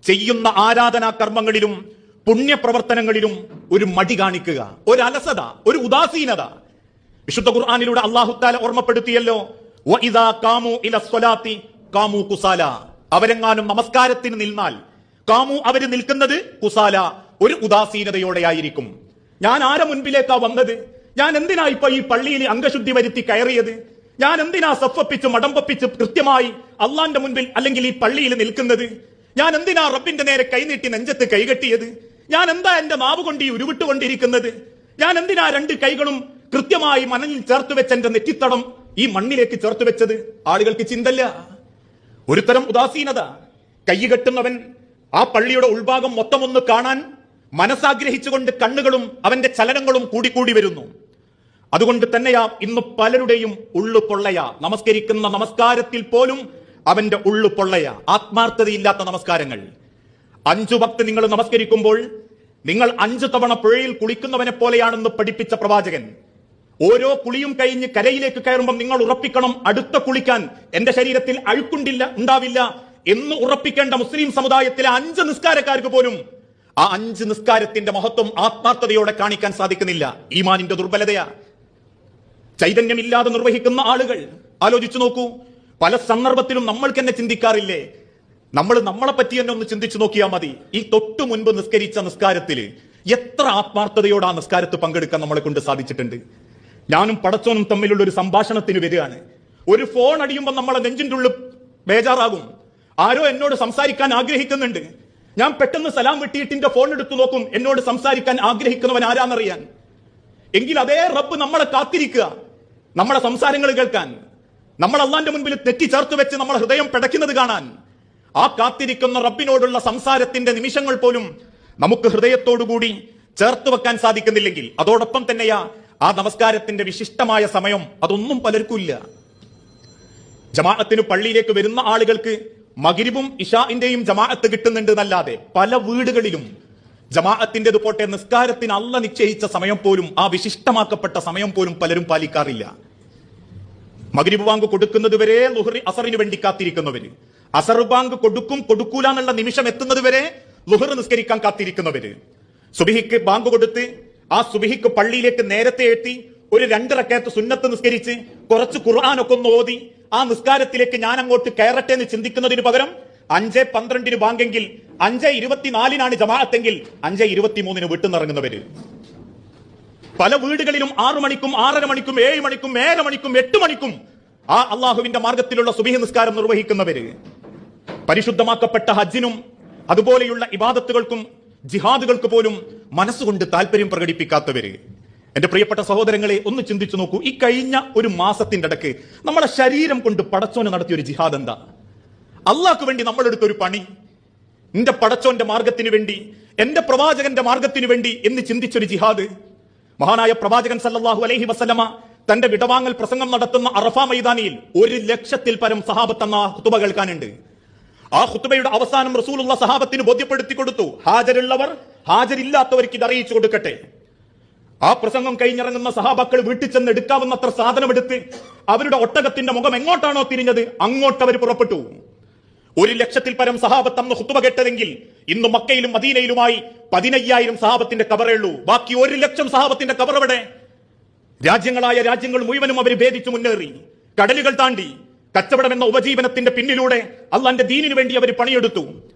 ചെയ്യുന്ന ആരാധനാ കർമ്മങ്ങളിലും പുണ്യപ്രവർത്തനങ്ങളിലും ഒരു മടി കാണിക്കുക, ഒരു അലസത, ഒരു ഉദാസീനത. വിശുദ്ധ ഖുർആനിലൂടെ അല്ലാഹു തആല ഓർമ്മപ്പെടുത്തിയല്ലോ, വഇദാ ഖാമു ഇലസ്സലാത്തി ഖാമു കുസാല. അവരെങ്ങാനും നമസ്കാരത്തിന് നിന്നാൽ ഖാമു, അവര് നിൽക്കുന്നത് കുസാല, ഒരു ഉദാസീനതയോടെയായിരിക്കും. ഞാൻ ആരെ മുൻപിലേക്കാ വന്നത്? ഞാൻ എന്തിനാ ഇപ്പൊ ഈ പള്ളിയിൽ അംഗശുദ്ധി വരുത്തി കയറിയത്? ഞാൻ എന്തിനാ സഫപ്പിച്ച് മടമ്പപ്പിച്ച് കൃത്യമായി അള്ളാന്റെ മുൻപിൽ അല്ലെങ്കിൽ ഈ പള്ളിയിൽ നിൽക്കുന്നത്? ഞാൻ എന്തിനാ റബ്ബിന്റെ നേരെ കൈനീട്ടി നെഞ്ചത്ത് കൈകെട്ടിയത്? ഞാൻ എന്താ എന്റെ നാവ് കൊണ്ട് ഈ ഉരുവിട്ടുകൊണ്ടിരിക്കുന്നത്? ഞാൻ എന്തിനാ രണ്ട് കൈകളും കൃത്യമായി മനലിൽ ചേർത്ത് വെച്ച എന്റെ നെറ്റിത്തടം ഈ മണ്ണിലേക്ക് ചേർത്ത് വെച്ചത്? ആളുകൾക്ക് ചിന്തല്ല, ഒരുതരം ഉദാസീനത. കൈകെട്ടുന്നവൻ ആ പള്ളിയുടെ ഉൾഭാഗം മൊത്തമൊന്ന് കാണാൻ മനസ്സാഗ്രഹിച്ചുകൊണ്ട് കണ്ണുകളും അവന്റെ ചലനങ്ങളും കൂടിക്കൂടി വരുന്നു. അതുകൊണ്ട് തന്നെയാ ഇന്ന് പലരുടെയും ഉള്ളു പൊള്ളയാ. നമസ്കരിക്കുന്ന നമസ്കാരത്തിൽ പോലും അവന്റെ ഉള്ളു പൊള്ളയാ, ആത്മാർത്ഥതയില്ലാത്ത നമസ്കാരങ്ങൾ. 5 വക്ത് നിങ്ങൾ നമസ്കരിക്കുമ്പോൾ നിങ്ങൾ 5 തവണ പുഴയിൽ കുളിക്കുന്നവനെ പോലെയാണെന്ന് പഠിപ്പിച്ച പ്രവാചകൻ. ഓരോ കുളിയും കഴിഞ്ഞ് കരയിലേക്ക് കയറുമ്പോൾ നിങ്ങൾ ഉറപ്പിക്കണം, അടുത്ത കുളിക്കാൻ എന്റെ ശരീരത്തിൽ അഴുക്കുണ്ടില്ല, ഉണ്ടാവില്ല എന്ന് ഉറപ്പിക്കേണ്ട മുസ്ലിം സമുദായത്തിലെ 5 നിസ്കാരക്കാർക്ക് പോലും ആ 5 നിസ്കാരത്തിന്റെ മഹത്വം ആത്മാർത്ഥതയോടെ കാണിക്കാൻ സാധിക്കുന്നില്ല. ഈമാനിന്റെ ദുർബലതയാ. ചൈതന്യമില്ലാതെ നിർവഹിക്കുന്ന ആളുകൾ ആലോചിച്ചു നോക്കൂ. പല സന്ദർഭത്തിലും നമ്മൾക്ക് തന്നെ ചിന്തിക്കാറില്ലേ? നമ്മളെ പറ്റി തന്നെ ഒന്ന് ചിന്തിച്ചു നോക്കിയാൽ മതി. ഈ തൊട്ടു മുൻപ് നിസ്കരിച്ച നിസ്കാരത്തില് എത്ര ആത്മാർത്ഥതയോടെ ആ നിസ്കാരത്ത് പങ്കെടുക്കാൻ നമ്മളെ കൊണ്ട് സാധിച്ചിട്ടുണ്ട്. ഞാനും പടച്ചോനും തമ്മിലുള്ള ഒരു സംഭാഷണത്തിന് വരികയാണ്. ഒരു ഫോൺ അടിയുമ്പോൾ നമ്മളെ നെഞ്ചിന്റെ ഉള്ളിൽ ബേജാറാകും. ആരോ എന്നോട് സംസാരിക്കാൻ ആഗ്രഹിക്കുന്നുണ്ട്. ഞാൻ പെട്ടെന്ന് സലാം വെട്ടിയിട്ടിന്റെ ഫോൺ എടുത്തു നോക്കും, എന്നോട് സംസാരിക്കാൻ ആഗ്രഹിക്കുന്നവൻ ആരാന്നറിയാൻ. എങ്കിൽ അതേ റബ്ബ് നമ്മളെ കാത്തിരിക്കുക, നമ്മളെ സംസാരങ്ങൾ കേൾക്കാൻ, നമ്മൾ അള്ളാന്റെ മുൻപിൽ തെറ്റി ചേർത്ത് വെച്ച് നമ്മളെ ഹൃദയം പിടയ്ക്കുന്നത് കാണാൻ. ആ കാത്തിരിക്കുന്ന റബ്ബിനോടുള്ള സംസാരത്തിന്റെ നിമിഷങ്ങൾ പോലും നമുക്ക് ഹൃദയത്തോടുകൂടി ചേർത്ത് വെക്കാൻ സാധിക്കുന്നില്ലെങ്കിൽ അതോടൊപ്പം തന്നെയാ ആ നമസ്കാരത്തിന്റെ വിശിഷ്ടമായ സമയം അതൊന്നും പലർക്കും ഇല്ല. ജമാഅത്തിന് പള്ളിയിലേക്ക് വരുന്ന ആളുകൾക്ക് മഗ്രിബും ഇശാഇന്റെയും ജമാഅത്ത് കിട്ടുന്നുണ്ട് എന്നല്ലാതെ പല വീടുകളിലും ജമാഅത്തിന്റേത് പോട്ടെ, നിസ്കാരത്തിന് അള്ള നിശ്ചയിച്ച സമയം പോലും, ആ വിശിഷ്ടമാക്കപ്പെട്ട സമയം പോലും പലരും പാലിക്കാറില്ല. മഗ്രിബ് ബാങ്ക് കൊടുക്കുന്നത് വരെ ളുഹ്ർ അസറിന് വേണ്ടി കാത്തിരിക്കുന്നവര്, അസർ ബാങ്ക് കൊടുക്കൂല എന്നുള്ള നിമിഷം എത്തുന്നത് വരെ ളുഹ്ർ നിസ്കരിക്കാൻ കാത്തിരിക്കുന്നവര്, സുബ്ഹിക്ക് ബാങ്ക് കൊടുത്ത് ആ സുബ്ഹിക്ക് പള്ളിയിലേക്ക് നേരത്തെ എത്തി ഒരു 2 റക്അത്ത് സുന്നത്ത് നിസ്കരിച്ച് കുറച്ച് ഖുർആനൊക്കെ ഒന്ന് ഓതി ആ നിസ്കാരത്തിലേക്ക് ഞാൻ അങ്ങോട്ട് കയറട്ടെ എന്ന് ചിന്തിക്കുന്നതിന് പകരം 5:12 ബാങ്കെങ്കിൽ 5:24 ജമാഅത്തെങ്കിൽ 5:23 വിട്ടുനിറങ്ങുന്നവര്. പല വീടുകളിലും 6 മണിക്കും 6:30 മണിക്കും 7 മണിക്കും 7:30 മണിക്കും 8 മണിക്കും ആ അള്ളാഹുവിന്റെ മാർഗത്തിലുള്ള സുബ്ഹി നിസ്കാരം നിർവഹിക്കുന്നവര്. പരിശുദ്ധമാക്കപ്പെട്ട ഹജ്ജിനും അതുപോലെയുള്ള ഇബാദത്തുകൾക്കും ജിഹാദുകൾക്ക് പോലും മനസ്സുകൊണ്ട് താല്പര്യം പ്രകടിപ്പിക്കാത്തവര്. എന്റെ പ്രിയപ്പെട്ട സഹോദരങ്ങളെ, ഒന്ന് ചിന്തിച്ചു നോക്കൂ. ഈ കഴിഞ്ഞ ഒരു മാസത്തിന്റെ ഇടയ്ക്ക് നമ്മളെ ശരീരം കൊണ്ട് പടച്ചോന് നടത്തിയ ഒരു ജിഹാദ് എന്താ? അള്ളാഹ്ക്ക് വേണ്ടി നമ്മളെടുത്തൊരു പണി, എന്റെ പടച്ചോന്റെ മാർഗത്തിന് വേണ്ടി, എന്റെ പ്രവാചകന്റെ മാർഗത്തിന് വേണ്ടി എന്ന് ചിന്തിച്ചൊരു ജിഹാദ്. മഹാനായ പ്രവാചകൻ സല്ലല്ലാഹു അലൈഹി വസല്ലമ തന്റെ വിടവാങ്ങൽ പ്രസംഗം നടത്തുന്ന അറഫ മൈതാനിയിൽ 1,00,000-ൽ പരം സഹാബത്ത് എന്ന ഖുതുബ കേൾക്കാനുണ്ട്. ആ ഖുതുബയുടെ അവസാനം റസൂലുള്ള സഹാബത്തിന് ബോധ്യപ്പെടുത്തി കൊടുത്തു, ഹാജരുള്ളവർ ഹാജരില്ലാത്തവർക്ക് ഇത് അറിയിച്ചു കൊടുക്കട്ടെ. ആ പ്രസംഗം കഴിഞ്ഞിറങ്ങുന്ന സഹാബാക്കൾ വീട്ടിൽ ചെന്ന് എടുക്കാവുന്നത്ര സാധനമെടുത്ത് അവരുടെ ഒട്ടകത്തിന്റെ മുഖം എങ്ങോട്ടാണോ തിരിഞ്ഞത് അങ്ങോട്ട് അവർ പുറപ്പെട്ടു. 1,00,000-ൽ പരം സഹാബത്ത് അന്ന് ഖുതുബ കേട്ടതെങ്കിൽ ഇന്ന് മക്കയിലും മദീനയിലുമായി 15,000 സഹാബത്തിന്റെ കബറേ ഉള്ളൂ. ബാക്കി 1,00,000 സഹാബത്തിന്റെ കബറവിടെ. രാജ്യങ്ങൾ മുഴുവനും അവർ ഭേദിച്ചു മുന്നേറി, കടലുകൾ താണ്ടി, കച്ചവടം എന്ന ഉപജീവനത്തിന്റെ പിന്നിലൂടെ അള്ളാന്റെ ദീനിനു വേണ്ടി അവർ പണിയെടുത്തു.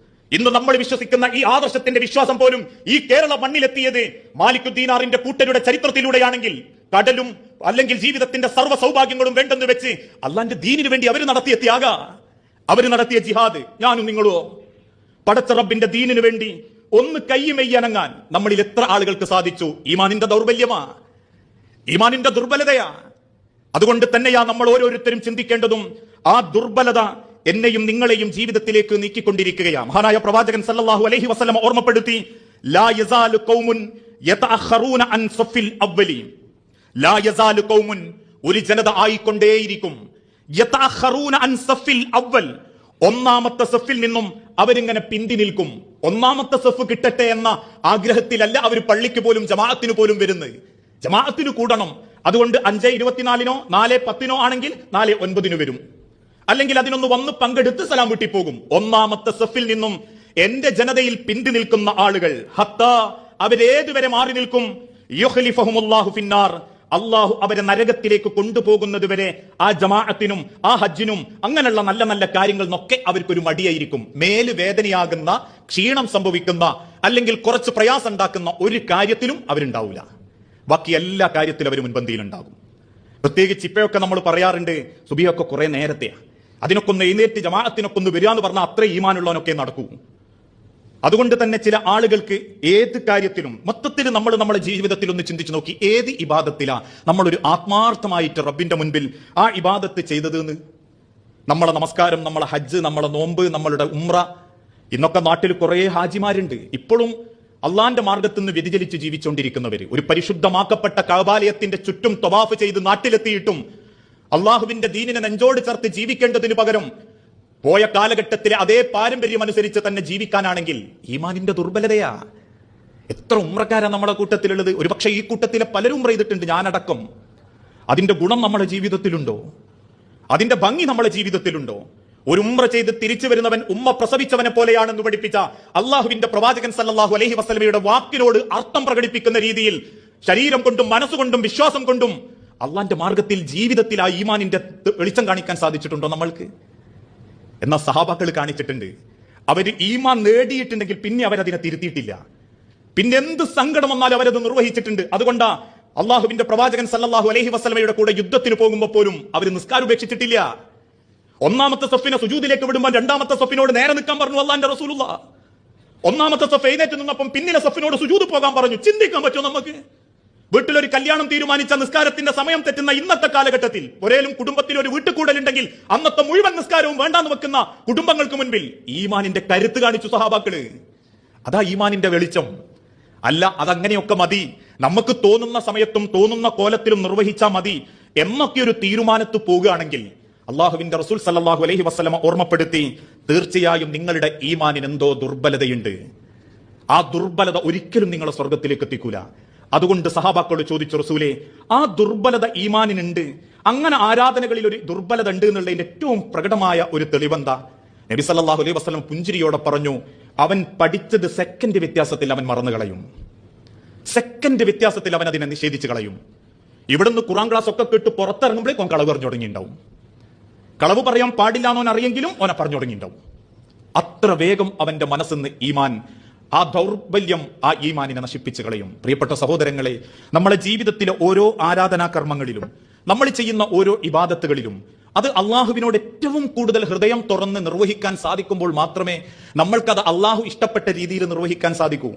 ഇന്ന് നമ്മൾ വിശ്വസിക്കുന്ന ഈ ആദർശത്തിന്റെ വിശ്വാസം പോലും ഈ കേരള മണ്ണിലെത്തിയത് മാലിക്കുദ്ദീനാറിന്റെ കൂട്ടരുടെ ചരിത്രത്തിലൂടെയാണെങ്കിൽ, കടലും അല്ലെങ്കിൽ ജീവിതത്തിന്റെ സർവ്വ സൗഭാഗ്യങ്ങളും വേണ്ടെന്ന് വെച്ച് അള്ളാന്റെ ദീനിനു വേണ്ടി അവർ നടത്തിയ ത്യാഗ, അവര് നടത്തിയ ജിഹാദ് ഞാനും നിങ്ങളോ? പടച്ച റബ്ബിന്റെ ദീനിനു വേണ്ടി ഒന്ന് കൈമെയ്യനങ്ങാൻ നമ്മളിൽ എത്ര ആളുകൾക്ക് സാധിച്ചു? ഈമാനിന്റെ ദൗർബല്യമാ, ഈമാനിന്റെ ദുർബലതയാ. അതുകൊണ്ട് തന്നെയാ നമ്മൾ ഓരോരുത്തരും ചിന്തിക്കേണ്ടതും ആ ദുർബലത എന്നെയും നിങ്ങളെയും ജീവിതത്തിലേക്ക് നീക്കിക്കൊണ്ടിരിക്കുകയാണ്. മഹാനായ പ്രവാചകൻ സല്ലല്ലാഹു അലൈഹി വസല്ലം ഓർമ്മപ്പെടുത്തി, ലാ യസാലു ഖൗമുൻ യതഅഖറൂന അൻ സഫിൽ അവ്വലി. ലാ യസാലു ഖൗമുൻ, ഒരു ജനത ആയിക്കൊണ്ടേയിരിക്കും, യതഅഖറൂന അൻ സഫിൽ അവ്വൽ, ഒന്നാമത്തെ സഫിൽ നിന്നും അവരിങ്ങനെ പിന്തി നിൽക്കും. ഒന്നാമത്തെ സഫ് കിട്ടട്ടെ എന്ന ആഗ്രഹത്തിലല്ല അവർ പള്ളിക്ക് പോലും ജമാഅത്തിന് പോലും വരുന്നത്. ജമാഅത്തിന് കൂടണം, അതുകൊണ്ട് 5:24 4:10 ആണെങ്കിൽ 4:09 വരും, അല്ലെങ്കിൽ അതിനൊന്ന് വന്ന് പങ്കെടുത്ത് സലാം വീട്ടി പോകും. ഒന്നാമത്തെ സഫിൽ നിന്നും എന്റെ ജനതയിൽ പിന്തി നിൽക്കുന്ന ആളുകൾ ഹത്താ അവരേതുവരെ മാറി നിൽക്കും യുഖ്ലിഫഹുമുല്ലാഹു ഫിന്നാർ അള്ളാഹു അവരെ നരകത്തിലേക്ക് കൊണ്ടുപോകുന്നത് വരെ ആ ജമാഅത്തിനും ആ ഹജ്ജിനും അങ്ങനെയുള്ള നല്ല നല്ല കാര്യങ്ങൾ നിന്നൊക്കെ അവർക്കൊരു മടിയായിരിക്കും. മേല് വേദനയാകുന്ന, ക്ഷീണം സംഭവിക്കുന്ന, അല്ലെങ്കിൽ കുറച്ച് പ്രയാസം ഉണ്ടാക്കുന്ന ഒരു കാര്യത്തിലും അവരുണ്ടാവില്ല. ബാക്കി എല്ലാ കാര്യത്തിലും അവർ മുൻപന്തിയിലുണ്ടാകും. പ്രത്യേകിച്ച് ഇപ്പോഴൊക്കെ നമ്മൾ പറയാറുണ്ട് സുബിയൊക്കെ കുറെ നേരത്തെയാണ്, അതിനൊക്കെ ഒന്ന് എഴുന്നേറ്റ് ജമാഅത്തിനൊക്കെ ഒന്ന് വരിക എന്ന് പറഞ്ഞാൽ അത്ര ഈമാനുള്ളവനൊക്കെ നടക്കൂ. അതുകൊണ്ട് തന്നെ ചില ആളുകൾക്ക് ഏത് കാര്യത്തിലും മൊത്തത്തിൽ നമ്മുടെ ജീവിതത്തിൽ ഒന്ന് ചിന്തിച്ചു നോക്കി, ഏത് ഇബാദത്തിലാ നമ്മളൊരു ആത്മാർത്ഥമായിട്ട് റബ്ബിന്റെ മുൻപിൽ ആ ഇബാദത്ത് ചെയ്തത് എന്ന്. നമ്മളെ നമസ്കാരം, നമ്മളെ ഹജ്ജ്, നമ്മളെ നോമ്പ്, നമ്മളുടെ ഉംറ. ഇന്നൊക്കെ നാട്ടിൽ കുറെ ഹാജിമാരുണ്ട് ഇപ്പോഴും അള്ളാന്റെ മാർഗത്തിൽ നിന്ന് വ്യതിചലിച്ച് ജീവിച്ചുകൊണ്ടിരിക്കുന്നവര്. ഒരു പരിശുദ്ധമാക്കപ്പെട്ട കഅബാലയത്തിന്റെ ചുറ്റും തവാഫ് ചെയ്ത് നാട്ടിലെത്തിയിട്ടും അള്ളാഹുവിന്റെ ദീനിനെ നെഞ്ചോട് ചേർത്ത് ജീവിക്കേണ്ടതിനു പകരം പോയ കാലഘട്ടത്തിലെ അതേ പാരമ്പര്യം അനുസരിച്ച് തന്നെ ജീവിക്കാനാണെങ്കിൽ ഈമാനിന്റെ ദുർബലതയാ. എത്ര ഉംറക്കാരാ നമ്മുടെ കൂട്ടത്തിലുള്ളത്? ഒരുപക്ഷെ ഈ കൂട്ടത്തിലെ പലരും ഉംറ ചെയ്തിട്ടുണ്ട്, ഞാനടക്കം. അതിന്റെ ഗുണം നമ്മുടെ ജീവിതത്തിലുണ്ടോ? അതിന്റെ ഭംഗി നമ്മുടെ ജീവിതത്തിലുണ്ടോ? ഒരു ഉംറ ചെയ്ത് തിരിച്ചു വരുന്നവൻ ഉമ്മ പ്രസവിച്ചവനെ പോലെയാണെന്ന് പഠിപ്പിച്ച അള്ളാഹുവിന്റെ പ്രവാചകൻ സല്ലല്ലാഹു അലൈഹി വസല്ലമയുടെ വാക്കിനോട് അർത്ഥം പ്രകടിപ്പിക്കുന്ന രീതിയിൽ ശരീരം കൊണ്ടും മനസ്സുകൊണ്ടും വിശ്വാസം കൊണ്ടും അള്ളാന്റെ മാർഗത്തിൽ ജീവിതത്തിൽ ആ ഈമാനിന്റെ വെളിച്ചം കാണിക്കാൻ സാധിച്ചിട്ടുണ്ടോ നമ്മൾക്ക്? എന്നാൽ സഹാബാക്കൾ കാണിച്ചിട്ടുണ്ട്. അവര് ഈമാൻ നേടിയിട്ടുണ്ടെങ്കിൽ പിന്നെ അവരതിനെ തിരുത്തിയിട്ടില്ല. പിന്നെ എന്ത് സങ്കടം വന്നാലും അവരത് നിർവഹിച്ചിട്ടുണ്ട്. അതുകൊണ്ടാ അള്ളാഹുവിന്റെ പ്രവാചകൻ സല്ലല്ലാഹു അലൈഹി വസല്ലമയുടെ കൂടെ യുദ്ധത്തിന് പോകുമ്പോൾ പോലും അവർ നിസ്കാരം ഉപേക്ഷിച്ചിട്ടില്ല. ഒന്നാമത്തെ സഫിനെ സുജൂദിലേക്ക് വിടുമ്പോൾ രണ്ടാമത്തെ സഫിനോട് നേരെ നിൽക്കാൻ പറഞ്ഞു അള്ളാന്റെ റസൂലുള്ളാഹ്. ഒന്നാമത്തെ സഫ് എഴുന്നേറ്റ് നിന്നപ്പം പിന്നിലെ സഫിനോട് സുജൂദ് പോകാൻ പറഞ്ഞു. ചിന്തിക്കാൻ പറ്റുമോ നമുക്ക്? വീട്ടിലൊരു കല്യാണം തീരുമാനിച്ച നിസ്കാരത്തിന്റെ സമയം തെറ്റുന്ന ഇന്നത്തെ കാലഘട്ടത്തിൽ ഒരേലും കുടുംബത്തിൽ ഒരു വീട്ടുകൂടലുണ്ടെങ്കിൽ അന്നത്തെ മുഴുവൻ നിസ്കാരവും വേണ്ടാന്ന് വെക്കുന്ന കുടുംബങ്ങൾക്ക് മുൻപിൽ ഈമാനിന്റെ കരുത്ത് കാണിച്ചു സഹാബാക്കള്. അതാ ഈമാനിന്റെ വെളിച്ചം. അല്ല അതങ്ങനെയൊക്കെ മതി, നമുക്ക് തോന്നുന്ന സമയത്തും തോന്നുന്ന കോലത്തിലും നിർവഹിച്ചാൽ മതി എന്നൊക്കെ ഒരു തീരുമാനത്ത് പോകുകയാണെങ്കിൽ അള്ളാഹുവിന്റെ റസൂൽ സല്ലല്ലാഹു അലൈഹി വസല്ലമ ഓർമ്മപ്പെടുത്തി, തീർച്ചയായും നിങ്ങളുടെ ഈമാനിന് എന്തോ ദുർബലതയുണ്ട്. ആ ദുർബലത ഒരിക്കലും നിങ്ങളെ സ്വർഗത്തിലേക്ക് എത്തിക്കൂല. അതുകൊണ്ട് സഹാബാക്കളോട് ചോദിച്ചു, റസൂലേ, ആ ദുർബലത ഈമാനിനുണ്ട്, അങ്ങനെ ആരാധനകളിൽ ഒരു ദുർബലത ഉണ്ട് എന്നുള്ളതിന്റെ ഏറ്റവും പ്രകടമായ ഒരു തെളിവെന്താ? നബി സല്ലല്ലാഹു അലൈഹി വസല്ലം പുഞ്ചിരിയോടെ പറഞ്ഞു, അവൻ പഠിച്ചത് സെക്കൻഡ് വ്യത്യാസത്തിൽ അവൻ മറന്നു കളയും. സെക്കൻഡ് വ്യത്യാസത്തിൽ അവൻ അതിനെ നിഷേധിച്ചു കളയും. ഇവിടുന്ന് ഖുർആൻ ക്ലാസ് ഒക്കെ കേട്ട് പുറത്തിറങ്ങുമ്പോഴേക്കും അവൻ കളവ് പറഞ്ഞു തുടങ്ങിയിട്ടുണ്ടാവും. കളവ് പറയാൻ പാടില്ല എന്നവൻ അറിയെങ്കിലും അവനെ പറഞ്ഞു തുടങ്ങിയിട്ടുണ്ടാവും. അത്ര വേഗം അവന്റെ മനസ്സിന്ന് ഈമാൻ, ആ ദൗർബല്യം ആ ഈമാനിനെ നശിപ്പിച്ചു കളയും. പ്രിയപ്പെട്ട സഹോദരങ്ങളെ, നമ്മളെ ജീവിതത്തിലെ ഓരോ ആരാധനാ കർമ്മങ്ങളിലും നമ്മൾ ചെയ്യുന്ന ഓരോ ഇബാദത്തുകളിലും അത് അള്ളാഹുവിനോട് ഏറ്റവും കൂടുതൽ ഹൃദയം തുറന്ന് നിർവഹിക്കാൻ സാധിക്കുമ്പോൾ മാത്രമേ നമ്മൾക്കത് അള്ളാഹു ഇഷ്ടപ്പെട്ട രീതിയിൽ നിർവഹിക്കാൻ സാധിക്കൂ.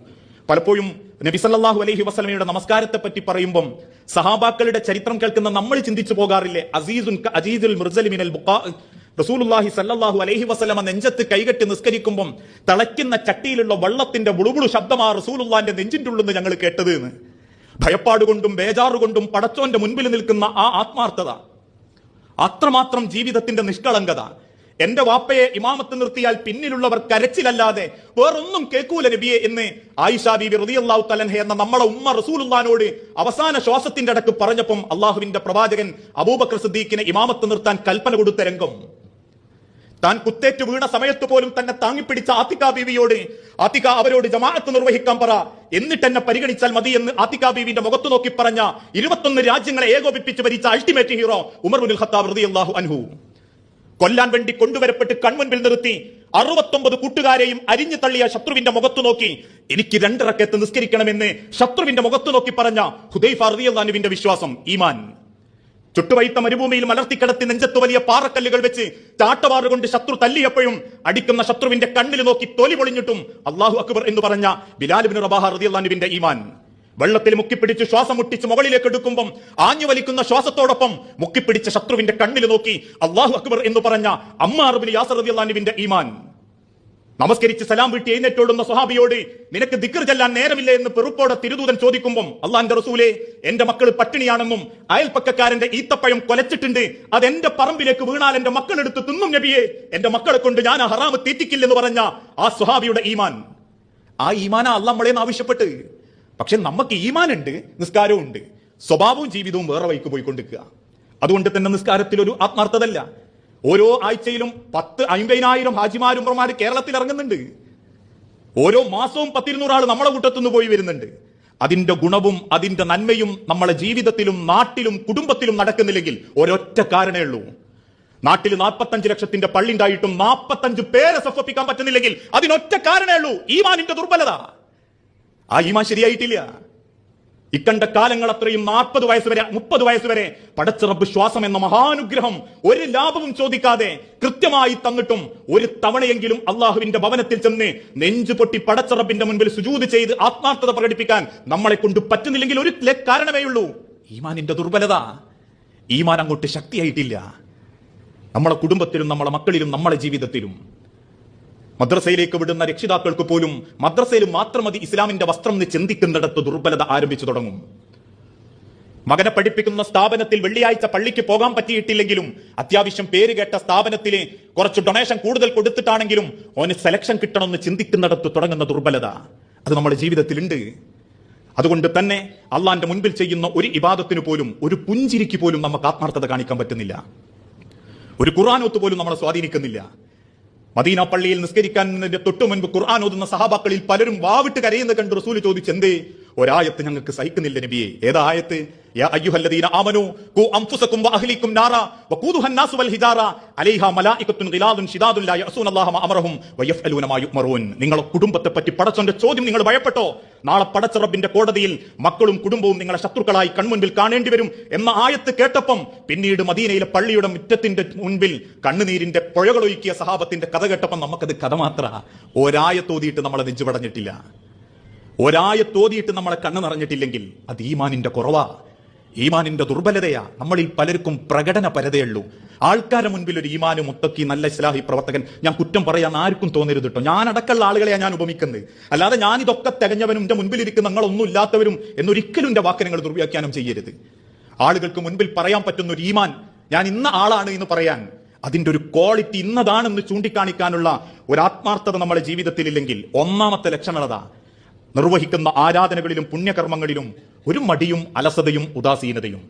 പലപ്പോഴും നബി സല്ലല്ലാഹു അലൈഹി വസല്ലമയുടെ നമസ്കാരത്തെ പറ്റി പറയുമ്പം സഹാബാക്കളുടെ ചരിത്രം കേൾക്കുന്ന നമ്മൾ ചിന്തിച്ചു പോകാറില്ലേ, അസീസുൽ മുർസലി മിനൽ ബുഖാ. റസൂലുള്ളാഹി സല്ലല്ലാഹു അലൈഹി വസല്ലമ നെഞ്ചത്ത് കൈകെട്ടി നിസ്കരിക്കുമ്പം തിളയ്ക്കുന്ന ചട്ടിയിലുള്ള വെള്ളത്തിന്റെ ബുളുബുളു ശബ്ദമാ റസൂലുള്ളാന്റെ നെഞ്ചിന്റെ ഉള്ളിൽ നിന്ന് ഞങ്ങൾ കേട്ടത് എന്ന്. ഭയപ്പാടുകൊണ്ടും ബേജാറുകൊണ്ടും പടച്ചോന്റെ മുൻപിൽ നിൽക്കുന്ന ആ ആത്മാർത്ഥത, അത്രമാത്രം ജീവിതത്തിന്റെ നിഷ്കളങ്കത. എന്റെ വാപ്പയെ ഇമാമത്ത് നിർത്തിയാൽ പിന്നിലുള്ളവർ കരച്ചിലല്ലാതെ വേറൊന്നും കേൾക്കൂല നബിയെ എന്ന് ആയിഷ ബീബി റളിയല്ലാഹു തആല അൻഹ എന്ന നമ്മളെ ഉമ്മ റസൂലുള്ളാഹിനോട് അവസാന ശ്വാസത്തിന്റെ ഇടക്ക് പറഞ്ഞപ്പം അള്ളാഹുവിന്റെ പ്രവാചകൻ അബൂബക്കർ സിദ്ദീഖിനെ ഇമാമത്ത് നിർത്താൻ കൽപ്പന കൊടുത്ത രംഗം. താൻ കുത്തേറ്റ് വീണ സമയത്ത് പോലും തന്നെ താങ്ങിപ്പിടിച്ച ആത്തിക ബീവിയോട്, ആത്തിക അവരോട് ജമാഅത്ത് നിർവഹിക്കാൻ പറ, എന്നിട്ട് എന്നെ പരിഗണിച്ചാൽ മതി എന്ന് ആത്തിക ബീവിന്റെ മുഖത്ത് നോക്കി പറഞ്ഞ 21 രാജ്യങ്ങളെ ഏകോപിപ്പിച്ച് ഭരിച്ച അൾട്ടിമേറ്റ് ഹീറോ ഉമർ ഇബ്നുൽ ഖത്താബ് റളിയല്ലാഹു അൻഹു കൊല്ലാൻ വേണ്ടി കൊണ്ടുവരപ്പെട്ട് കൺമുൻപിൽ നിർത്തി 69 കൂട്ടുകാരെയും അരിഞ്ഞു തള്ളിയ ശത്രുവിന്റെ മുഖത്തു നോക്കി എനിക്ക് 2 റക്അത്ത് നിസ്കരിക്കണമെന്ന് ശത്രുവിന്റെ മുഖത്തു നോക്കി പറഞ്ഞ ഹുദൈഫ റളിയല്ലാഹു അൻഹുവിന്റെ വിശ്വാസം, ഈമാൻ. ചുട്ടുവൈത്ത മരുഭൂമിയിൽ മലർത്തിക്കിടത്തി നെഞ്ചത്ത് വലിയ പാറക്കല്ലുകൾ വെച്ച് ചാട്ടവാറുകൊണ്ട് ശത്രു തല്ലിയപ്പോഴും അടിക്കുന്ന ശത്രുവിന്റെ കണ്ണിൽ നോക്കി തൊലി പൊളിഞ്ഞിട്ടും അല്ലാഹു അക്ബർ എന്ന് പറഞ്ഞ ബിലാൽ ഇബ്നു റബാഹ റളിയല്ലാഹു അൻഹുവിന്റെ ഈമാൻ. വെള്ളത്തിൽ മുക്കിപ്പിടിച്ച് ശ്വാസം മുട്ടിച്ച് മുകളിലേക്ക് എടുക്കുമ്പം ആഞ്ഞു വലിക്കുന്ന ശ്വാസത്തോടൊപ്പം മുക്കിപ്പിടിച്ച ശത്രുവിന്റെ കണ്ണിൽ നോക്കി അല്ലാഹു അക്ബർ എന്ന് പറഞ്ഞ അമ്മാർ ഇബ്നു യാസർ റളിയല്ലാഹു അൻഹുവിന്റെ ഈമാൻ. നമസ്കരിച്ച് സലാം വീട്ടി എഴുന്നേറ്റോടുന്ന സ്വഹാബിയോട് നിനക്ക് ദിക്ർ ചെല്ലാൻ നേരമില്ല എന്ന് പെറുപ്പോടെ തിരുദൂതൻ ചോദിക്കുമ്പം അള്ളാന്റെ റസൂലേ, എന്റെ മക്കൾ പട്ടിണിയാണെന്നും അയൽപ്പക്കക്കാരന്റെ ഈത്തപ്പഴം കൊലച്ചിട്ടുണ്ട്, അത് എന്റെ പറമ്പിലേക്ക് വീണാൽ എന്റെ മക്കളെടുത്ത് തിന്നും നബിയെ, എന്റെ മക്കളെ കൊണ്ട് ഞാൻ ആ ഹറാമ് തീറ്റിക്കില്ലെന്ന് പറഞ്ഞ ആ സ്വഹാബിയുടെ ഈമാൻ. ആ ഈമാനാ അള്ളാഹ് നമ്മളേന്ന് ആവശ്യപ്പെട്ട്. പക്ഷെ നമുക്ക് ഈമാനുണ്ട്, നിസ്കാരവും ഉണ്ട്, സ്വഭാവവും ജീവിതവും വേറെ വഴിക്ക് പോയിക്കൊണ്ടിരിക്കുക. അതുകൊണ്ട് തന്നെ നിസ്കാരത്തിൽ ഒരു ആത്മാർത്ഥതല്ല. ഓരോ ആഴ്ചയിലും 10-50,000 ഹാജിമാരും ഉംറമാരും കേരളത്തിൽ ഇറങ്ങുന്നുണ്ട്. ഓരോ മാസവും 10-200 ആൾ നമ്മളെ കൂട്ടത്തുനിന്ന് പോയി വരുന്നുണ്ട്. അതിന്റെ ഗുണവും അതിന്റെ നന്മയും നമ്മളെ ജീവിതത്തിലും നാട്ടിലും കുടുംബത്തിലും നടക്കുന്നില്ലെങ്കിൽ ഒരൊറ്റ കാരണമേ ഉള്ളൂ. നാട്ടിൽ 45 ലക്ഷത്തിന്റെ പള്ളി ഉണ്ടായിട്ടും 45 പേരെ സഫപ്പിക്കാൻ പറ്റുന്നില്ലെങ്കിൽ അതിനൊറ്റ കാരണമേ ഉള്ളൂ, ഈമാനിന്റെ ദുർബലത. ആ ഈമാൻ ശരിയായിട്ടില്ല. ഇക്കണ്ട കാലങ്ങൾ അത്രയും 40 വയസ്സ് വരെ 30 വയസ്സ് വരെ പടച്ച റബ്ബ് ശ്വാസം എന്ന മഹാനുഗ്രഹം ഒരു ലാഭവും ചോദിക്കാതെ കൃത്യമായി തന്നിട്ടും ഒരു തവണയെങ്കിലും അള്ളാഹുവിന്റെ ഭവനത്തിൽ ചെന്ന് നെഞ്ചു പൊട്ടി പടച്ച റബ്ബിന്റെ മുൻപിൽ സുജൂദ് ചെയ്ത് ആത്മാർത്ഥത പ്രകടിപ്പിക്കാൻ നമ്മളെ കൊണ്ട് പറ്റുന്നില്ലെങ്കിൽ ഒരു കാരണമേ ഉള്ളൂ, ഈമാനിന്റെ ദുർബലത. ഈമാൻ അങ്ങോട്ട് ശക്തിയായിട്ടില്ല. നമ്മളെ കുടുംബത്തിലും നമ്മളെ മക്കളിലും നമ്മളെ ജീവിതത്തിലും. മദ്രസയിലേക്ക് വിടുന്ന രക്ഷിതാക്കൾക്ക് പോലും മദ്രസയിൽ മാത്രം മതി ഇസ്ലാമിന്റെ വസ്ത്രം എന്ന് ചിന്തിക്കുന്നിടത്ത് ദുർബലത ആരംഭിച്ചു തുടങ്ങും. മകനെ പഠിപ്പിക്കുന്ന സ്ഥാപനത്തിൽ വെള്ളിയാഴ്ച പള്ളിക്ക് പോകാൻ പറ്റിയിട്ടില്ലെങ്കിലും അത്യാവശ്യം പേര് കേട്ട സ്ഥാപനത്തില് കുറച്ച് ഡൊണേഷൻ കൂടുതൽ കൊടുത്തിട്ടാണെങ്കിലും ഓന് സെലക്ഷൻ കിട്ടണമെന്ന് ചിന്തിക്കുന്നിടത്ത് തുടങ്ങുന്ന ദുർബലത അത് നമ്മുടെ ജീവിതത്തിലുണ്ട്. അതുകൊണ്ട് തന്നെ അള്ളാന്റെ മുൻപിൽ ചെയ്യുന്ന ഒരു ഇബാദത്തിന് പോലും, ഒരു പുഞ്ചിരിക്ക് പോലും നമുക്ക് ആത്മാർത്ഥത കാണിക്കാൻ പറ്റുന്നില്ല. ഒരു ഖുർആനോത്ത് പോലും നമ്മളെ സ്വാധീനിക്കുന്നില്ല. മദീന പള്ളിയിൽ നിസ്കരിക്കാൻ തൊട്ടു മുൻപ് ഖുർആൻ ഓതുന്ന സഹാബാക്കളിൽ പലരും വാവിട്ട് കരയുന്ന കണ്ട് റസൂൽ ചോദിച്ചെന്തേ? ഒരായത്ത് ഞങ്ങൾക്ക് സഹിക്കുന്നില്ല നബിയെ. ഏതാ ആയത്ത്? യാ അയ്യുഹല്ലദീന ആമനൂ ഖൂ അൻഫുസകും വഅഹ്ലികും നാറാ വഖൂദുഹൻ നാസു വൽ ഹിജാറ അലൈഹാ മലായികത്തുൻ ഗിലാദുൻ ശിദാദുൻ ലാ യഅസൂനല്ലാഹ മാ അമറഹും വയഫ്അലൂന മാ യുഅ്മറൂൻ. നിങ്ങളുടെ കുടുംബത്തെ പറ്റി പടച്ചവന്റെ ചോദ്യം നിങ്ങൾ ഭയപ്പെട്ടോ? നാളെ പടച്ച റബ്ബിന്റെ കോടതിയിൽ മക്കളും കുടുംബവും നിങ്ങളെ ശത്രുക്കളായി കൺമുൻപിൽ കാണേണ്ടി വരും എന്ന ആയത്ത് കേട്ടപ്പം പിന്നീട് മദീനയിലെ പള്ളിയുടെ മുറ്റത്തിന്റെ മുൻപിൽ കണ്ണുനീരിന്റെ പുഴകളൊഴുക്കിയ സഹാബത്തിന്റെ കഥ കേട്ടപ്പം നമുക്കത് കഥ മാത്ര. ഒരായത്തോതിയിട്ട് നമ്മളെ നെഞ്ചുപടഞ്ഞിട്ടില്ല. ഒരായത്തോതിയിട്ട് നമ്മളെ കണ്ണ് നിറഞ്ഞിട്ടില്ലെങ്കിൽ അത് ഈമാനിന്റെ കുറവാ, ഈമാനിന്റെ ദുർബലതയാ. നമ്മളിൽ പലർക്കും പ്രകടന പരതയുള്ളൂ. ആൾക്കാരെ മുൻപിൽ ഒരു ഈമാനും മുത്തക്കി നല്ല ഇസ്ലാഹി പ്രവർത്തകൻ, ഞാൻ കുറ്റം പറയാൻ ആർക്കും തോന്നരുത് കേട്ടോ. ഞാൻ അടക്കമുള്ള ആളുകളെയാണ് ഞാൻ ഉപമിക്കുന്നത്. അല്ലാതെ ഞാൻ ഇതൊക്കെ തികഞ്ഞവനും എന്റെ മുൻപിലിരിക്കുന്ന നിങ്ങളൊന്നും ഇല്ലാത്തവരും എന്നൊരിക്കലും എന്റെ വാക്കിനങ്ങൾ ദുർവ്യാഖ്യാനം ചെയ്യരുത്. ആളുകൾക്ക് മുൻപിൽ പറയാൻ പറ്റുന്ന ഒരു ഈമാൻ, ഞാൻ ഇന്ന ആളാണ് എന്ന് പറയാൻ, അതിന്റെ ഒരു ക്വാളിറ്റി ഇന്നതാണെന്ന് ചൂണ്ടിക്കാണിക്കാനുള്ള ഒരു ആത്മാർത്ഥത നമ്മുടെ ജീവിതത്തിലില്ലെങ്കിൽ ഒന്നാമത്തെ ലക്ഷണത നിർവഹിക്കുന്ന ആരാധനകളിലും പുണ്യകർമ്മങ്ങളിലും ഒരു മടിയും അലസതയും ഉദാസീനതയും.